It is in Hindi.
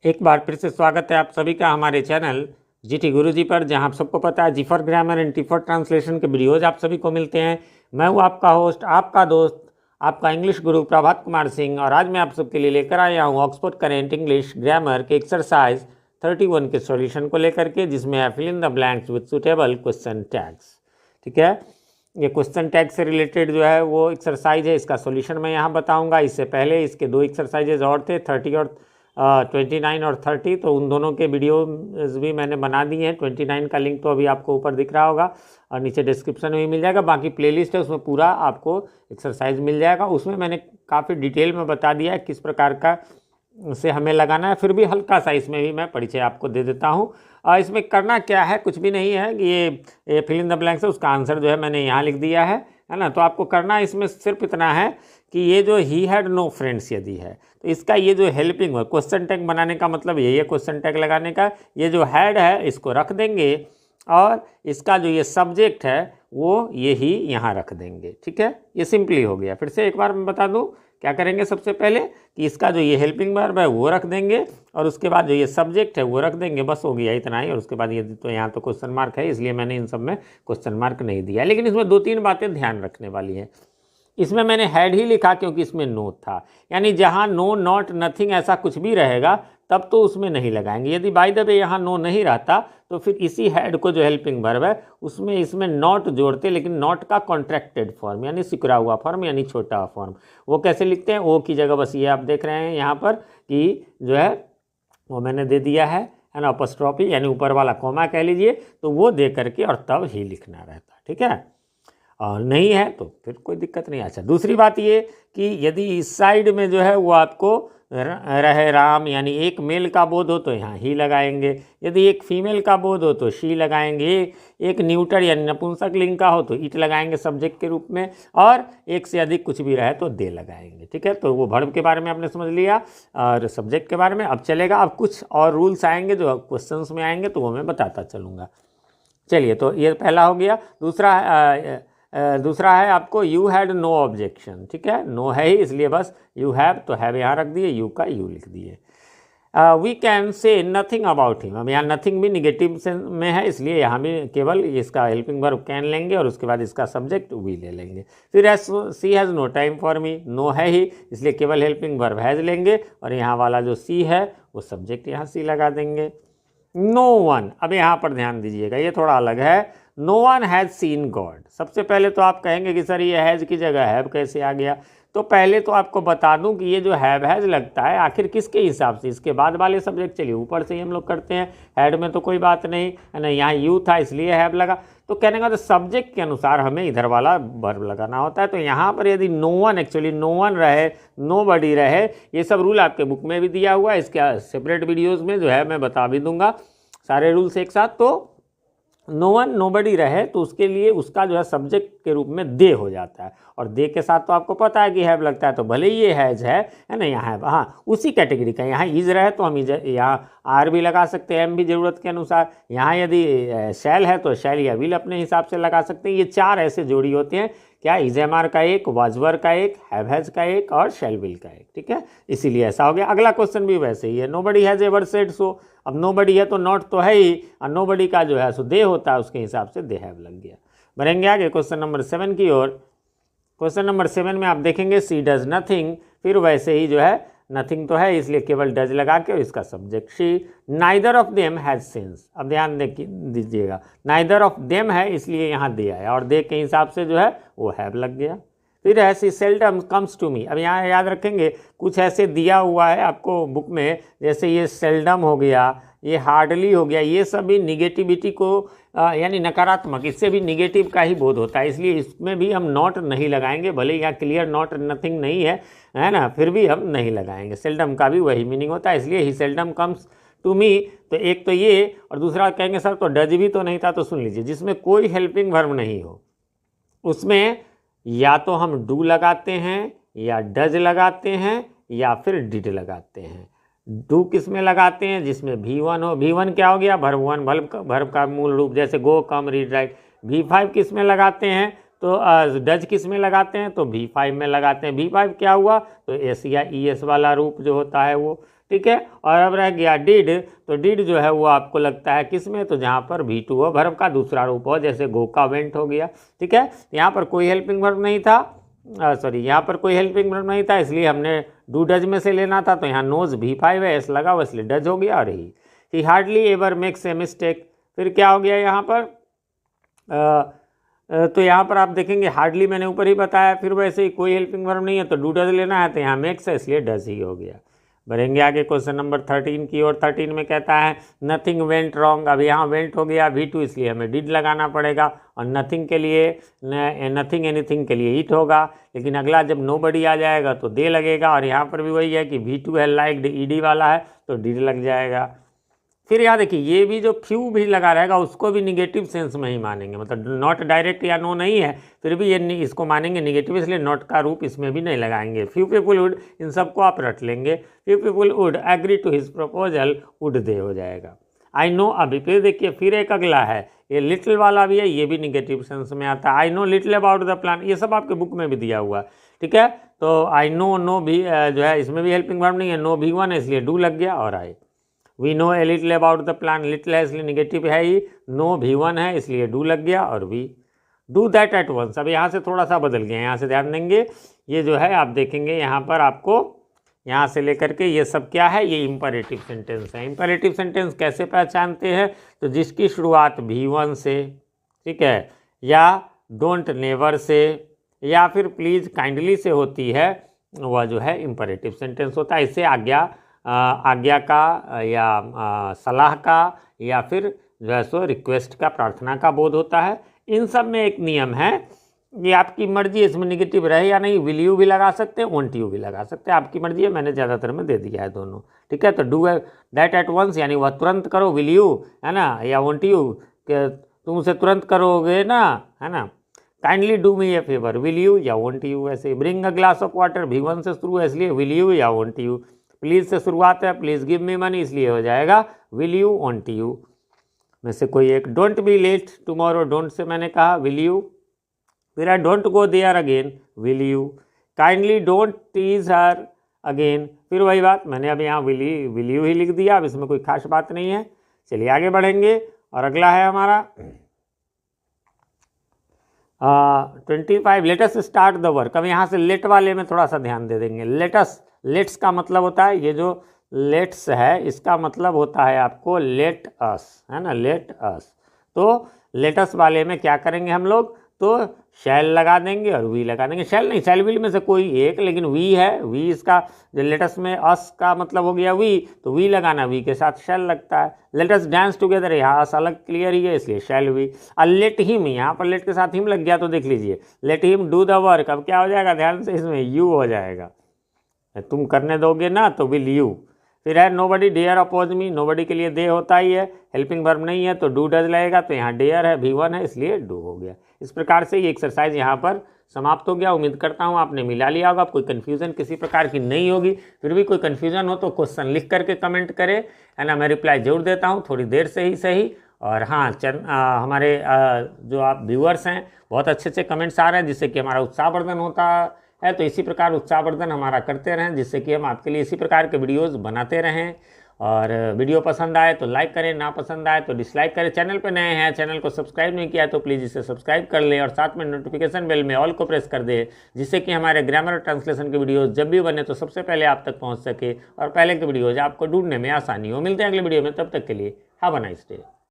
एक बार फिर से स्वागत है आप सभी का हमारे चैनल जीटी गुरुजी पर, जहां आप सबको पता है G for grammar and T for translation के वीडियोज आप सभी को मिलते हैं। मैं हूं आपका होस्ट, आपका दोस्त, आपका इंग्लिश गुरु प्रभात कुमार सिंह, और आज मैं आप सबके लिए लेकर आया हूं ऑक्सफोर्ड करेंट इंग्लिश ग्रामर के एक्सरसाइज 31 के सॉल्यूशन को लेकर के, जिसमें है fill in the blanks with suitable question tags. ठीक है, ये क्वेश्चन टैग से रिलेटेड जो है वो एक्सरसाइज है, इसका सॉल्यूशन मैं यहाँ बताऊँगा। इससे पहले इसके दो एक्सरसाइजेज और थे, 30 और 29 और 30, तो उन दोनों के वीडियो भी मैंने बना दिए हैं। 29 का लिंक तो अभी आपको ऊपर दिख रहा होगा और नीचे डिस्क्रिप्शन में भी मिल जाएगा। बाकी प्लेलिस्ट है, उसमें पूरा आपको एक्सरसाइज मिल जाएगा। उसमें मैंने काफ़ी डिटेल में बता दिया है किस प्रकार का से हमें लगाना है। फिर भी हल्का सा इसमें भी मैं परिचय आपको दे देता हूँ। इसमें करना क्या है, कुछ भी नहीं है कि ये फिल इन द ब्लैंक्स है, उसका आंसर जो है मैंने यहाँ लिख दिया है ना। तो आपको करना इसमें सिर्फ इतना है कि ये जो ही हैड नो फ्रेंड्स यदि है तो इसका ये जो हेल्पिंग है, क्वेश्चन टैग बनाने का मतलब यही है, क्वेश्चन टैग लगाने का। ये जो हैड है इसको रख देंगे और इसका जो ये सब्जेक्ट है वो यही यहाँ रख देंगे। ठीक है, ये सिंपली हो गया। फिर से एक बार मैं बता दूँ क्या करेंगे। सबसे पहले कि इसका जो ये हेल्पिंग वर्ब है वो रख देंगे और उसके बाद जो ये सब्जेक्ट है वो रख देंगे, बस हो गया इतना ही। और उसके बाद ये तो यहाँ तो क्वेश्चन मार्क है, इसलिए मैंने इन सब में क्वेश्चन मार्क नहीं दिया। लेकिन इसमें 2-3 बातें ध्यान रखने वाली हैं। इसमें मैंने हैड ही लिखा क्योंकि इसमें नो था, यानी जहाँ नो, नॉट, नथिंग ऐसा कुछ भी रहेगा तब तो उसमें नहीं लगाएंगे। यदि बाय द वे यहाँ नो नहीं रहता तो फिर इसी हैड को जो हेल्पिंग वर्ब है उसमें इसमें नॉट जोड़ते, लेकिन नॉट का कॉन्ट्रैक्टेड फॉर्म यानी सिकुड़ा हुआ फॉर्म यानी छोटा फॉर्म। वो कैसे लिखते हैं, ओ की जगह बस ये आप देख रहे हैं यहाँ पर कि जो है वो मैंने दे दिया है ना, अपॉस्ट्रोफी यानी ऊपर वाला कॉमा कह लीजिए, तो वो दे करके और तब ही लिखना रहता। ठीक है, और नहीं है तो फिर कोई दिक्कत नहीं। अच्छा, दूसरी बात ये कि यदि इस साइड में जो है वो आपको रहे राम यानी एक मेल का बोध हो तो यहाँ ही लगाएंगे, यदि एक फीमेल का बोध हो तो शी लगाएंगे, एक न्यूटर यानी नपुंसक लिंग का हो तो इट लगाएंगे सब्जेक्ट के रूप में, और एक से अधिक कुछ भी रहे तो दे लगाएंगे। ठीक है, तो वो वर्ब के बारे में आपने समझ लिया और सब्जेक्ट के बारे में। अब चलेगा, अब कुछ और रूल्स आएंगे जो क्वेश्चंस में आएंगे तो वो मैं बताता चलूँगा। चलिए, तो ये पहला हो गया। दूसरा है आपको यू हैड नो ऑब्जेक्शन। ठीक है, नो है ही इसलिए बस यू हैव, तो हैव यहाँ रख दिए, यू का यू लिख दिए। We can say nothing about him, अब यहाँ नथिंग भी निगेटिव में है इसलिए यहाँ भी केवल इसका हेल्पिंग वर्ब कैन लेंगे और उसके बाद इसका सब्जेक्ट वी ले लेंगे। फिर she has no time for me, no है ही इसलिए केवल हेल्पिंग वर्ब हैज़ लेंगे और यहाँ वाला जो सी है वो सब्जेक्ट यहाँ सी लगा देंगे। नो वन, अब यहाँ पर ध्यान दीजिएगा, ये थोड़ा अलग है। No one has seen God. सबसे पहले तो आप कहेंगे कि सर ये हैज़ की जगह हैव कैसे आ गया, तो पहले तो आपको बता दूं कि ये जो हैज़ लगता है आखिर किसके हिसाब से, इसके बाद वाले सब्जेक्ट, चलिए ऊपर से ही हम लोग करते हैं। हैड में तो कोई बात नहीं है ना, यहाँ यू था इसलिए हैव लगा, तो कहने का तो सब्जेक्ट के अनुसार हमें इधर वाला वर्ब लगाना होता है। तो यहाँ पर यदि no one, actually no one रहे, नो बडी रहे, ये सब रूल आपके बुक में भी दिया हुआ है, इसके सेपरेट वीडियोज़ में जो है मैं बता भी दूंगा सारे रूल्स एक साथ। तो नो वन नो बडी रहे तो उसके लिए उसका जो है सब्जेक्ट के रूप में दे हो जाता है, और दे के साथ तो आपको पता है कि हैव लगता है, तो भले ही ये हैज है ना, यहाँ है हाँ उसी कैटेगरी का। यहाँ इज रहे तो हम यहाँ आर भी लगा सकते हैं, एम भी ज़रूरत के अनुसार। यहाँ यदि शैल है तो शैल या विल अपने हिसाब से लगा सकते हैं। ये 4 ऐसे जोड़ी होते हैं, क्या, इज एम आर का एक, वाजवर का एक, हैव हैज का एक और शैल विल का एक। ठीक है, इसीलिए ऐसा हो गया। अगला क्वेश्चन भी वैसे ही है, nobody has ever said so. अब नो बडी है तो नॉट तो है ही, और नो बडी का जो है सो दे होता है, उसके हिसाब से दे हैव लग गया। बढ़ेंगे आगे क्वेश्चन नंबर 7 की ओर। क्वेश्चन नंबर 7 में आप देखेंगे सी डज नथिंग, फिर वैसे ही जो है नथिंग तो है इसलिए केवल डज लगा के और इसका subject she. Neither of them has since, अब ध्यान दीजिएगा, नाइदर ऑफ देम है इसलिए यहाँ दे आया और दे के हिसाब से जो है वो हैव लग गया। फिर है सी सेल्डम कम्स टू मी, अब यहाँ याद रखेंगे कुछ ऐसे दिया हुआ है आपको बुक में, जैसे ये सेल्डम हो गया, ये हार्डली हो गया, ये सभी निगेटिविटी को यानी नकारात्मक, इससे भी निगेटिव का ही बोध होता है, इसलिए इसमें भी हम नॉट नहीं लगाएंगे। भले यहाँ क्लियर नॉट नथिंग नहीं है ना, फिर भी हम नहीं लगाएंगे। सेल्डम का भी वही मीनिंग होता है, इसलिए ही सेल्डम कम्स टू मी। तो एक तो ये, और दूसरा कहेंगे सर तो डज भी तो नहीं था, तो सुन लीजिए, जिसमें कोई हेल्पिंग वर्ब नहीं हो उसमें या तो हम डू लगाते हैं या डज लगाते हैं या फिर डिड लगाते हैं। डू किस में लगाते हैं, जिसमें V1 हो, V1 क्या हो गया, वर्ब का मूल रूप, जैसे गो, कम, रीड, राइट। V5 किस में लगाते हैं, तो डज किस में लगाते हैं, तो V5 में लगाते हैं। V5 क्या हुआ, तो एस या ES वाला रूप जो होता है वो। ठीक है। और अब रह गया डिड, तो डिड जो है वो आपको लगता है किस में, तो जहाँ पर V2 हो, वर्ब का दूसरा रूप हो, जैसे गो का वेंट हो गया, ठीक है। यहाँ पर कोई हेल्पिंग वर्ब नहीं था, सॉरी यहाँ पर कोई हेल्पिंग वर्ब नहीं था, इसलिए हमने डू डज में से लेना था, तो यहाँ नोज V5 है, एस लगा हुआ इसलिए डज हो गया। और ही hardly ever makes a mistake, फिर क्या हो गया यहाँ पर, तो यहाँ पर आप देखेंगे हार्डली मैंने ऊपर ही बताया, फिर वैसे ही कोई हेल्पिंग वर्ब नहीं है तो डू डज लेना है, तो यहाँ मेक्स है इसलिए डज ही हो गया। बढ़ेंगे आगे क्वेश्चन नंबर 13 की ओर। 13 में कहता है नथिंग वेंट रॉन्ग, अब यहाँ वेंट हो गया V2 इसलिए हमें डिड लगाना पड़ेगा, और नथिंग के लिए नथिंग एनीथिंग के लिए इट होगा, लेकिन अगला जब नोबडी आ जाएगा तो दे लगेगा, और यहाँ पर भी वही है कि V2 है लाइक्ड ईडी वाला है तो डिड लग जाएगा। फिर यहाँ देखिए ये भी जो फ्यू भी लगा रहेगा उसको भी निगेटिव सेंस में ही मानेंगे, मतलब नॉट डायरेक्ट या नो नहीं है फिर भी ये इसको मानेंगे निगेटिव, इसलिए नॉट का रूप इसमें भी नहीं लगाएंगे। फ्यू पीपुल वुड, इन सबको आप रट लेंगे, few people would agree to his proposal, would they हो जाएगा। आई नो, अभी फिर देखिए फिर एक अगला है, ये लिटिल वाला भी है, ये भी निगेटिव सेंस में आता है। I know little about the plan, ये सब आपके बुक में भी दिया हुआ है, ठीक है। तो आई नो, नो भी जो है इसमें भी हेल्पिंग वर्ब नहीं है, नो V1 है इसलिए डू लग गया, और I we know a little about the plan, little है इसलिए निगेटिव है ही, नो V1 है इसलिए डू लग गया, और we do that at once. अब यहाँ से थोड़ा सा बदल गया, यहाँ से ध्यान देंगे, ये जो है आप देखेंगे यहाँ पर आपको यहाँ से लेकर के ये सब क्या है, ये इंपरेटिव सेंटेंस है। इंपरेटिव सेंटेंस कैसे पहचानते हैं, तो जिसकी शुरुआत V1 से, ठीक है, या डोंट नेवर से, या फिर प्लीज़ काइंडली से होती है, वह जो है इंपरेटिव सेंटेंस होता है। इससे आज्ञा का या सलाह का या फिर जो है सो रिक्वेस्ट का, प्रार्थना का बोध होता है। इन सब में एक नियम है, ये आपकी मर्जी है इसमें निगेटिव रहे या नहीं, विल यू भी लगा सकते हैं, वॉन्ट यू भी लगा सकते हैं, आपकी मर्जी है, मैंने ज़्यादातर में दे दिया है दोनों, ठीक है। तो डू दैट एट वंस यानी वह तुरंत करो, विल यू है ना, या वॉन्ट यू कि तुम उसे तुरंत करोगे ना, है ना। Kindly do me A favour, will you या वॉन्ट यू, ऐसे। Bring a glass of water, V1 से शुरू है इसलिए विल यू या वॉन्ट यू। प्लीज़ से शुरुआत है, प्लीज़ गिव मी मनी इसलिए हो जाएगा विल यू वॉन्ट यू में से कोई एक। Don't be late tomorrow, don't से मैंने कहा विल यू। फिर I don't go there again, will you. Kindly don't tease her again, फिर वही बात, मैंने अब यहाँ विल यू ही लिख दिया, अब इसमें कोई खास बात नहीं है। चलिए आगे बढ़ेंगे, और अगला है हमारा 25, लेटस स्टार्ट द वर्क। अब यहाँ से लेट वाले में थोड़ा सा ध्यान दे देंगे। लेट्स का मतलब होता है, ये जो लेट्स है इसका मतलब होता है आपको लेट अस, है ना, लेट अस। तो लेटस वाले में क्या करेंगे हम लोग, तो शैल लगा देंगे और वी लगा देंगे। शैल नहीं, शैल विल में से कोई एक, लेकिन वी है, वी इसका जो लेटस में अस का मतलब हो गया वी, तो वी लगाना, वी के साथ शैल लगता है। लेटस डांस टुगेदर, यहाँ अस अलग क्लियर ही है इसलिए शैल वी। और लेट हिम, यहाँ पर लेट के साथ हिम लग गया तो देख लीजिए let him do the work, अब क्या हो जाएगा ध्यान से, इसमें यू हो जाएगा, तुम करने दोगे ना तो विल यू। फिर है नोबडी डेयर अपोज मी, नोबडी के लिए दे होता ही है, हेल्पिंग वर्ब नहीं है तो डू डज लगेगा, तो यहाँ डेयर है, V1 है इसलिए डू हो गया। इस प्रकार से ये एक्सरसाइज यहाँ पर समाप्त हो गया। उम्मीद करता हूँ आपने मिला लिया होगा, कोई कन्फ्यूज़न किसी प्रकार की नहीं होगी। फिर भी कोई कन्फ्यूज़न हो तो क्वेश्चन लिख करके कमेंट करें, है ना, मैं रिप्लाई जरूर देता हूँ, थोड़ी देर से ही सही। और हाँ, हमारे जो आप व्यूअर्स हैं बहुत अच्छे अच्छे कमेंट्स आ रहे हैं, जिससे कि हमारा उत्साहवर्धन होता है। तो इसी प्रकार उत्साहवर्धन हमारा करते रहें, जिससे कि हम आपके लिए इसी प्रकार के वीडियोस बनाते रहें। और वीडियो पसंद आए तो लाइक करें, ना पसंद आए तो डिसलाइक करें। चैनल पर नए हैं, चैनल को सब्सक्राइब नहीं किया तो प्लीज़ इसे सब्सक्राइब कर लें, और साथ में नोटिफिकेशन बेल में ऑल को प्रेस कर दें, जिससे कि हमारे ग्रामर और ट्रांसलेशन के वीडियोस जब भी बने तो सबसे पहले आप तक पहुँच सके और पहले के वीडियोज़ आपको ढूंढने में आसानी हो। मिलते हैं अगले वीडियो में, तब तक के लिए हैव अ नाइस डे।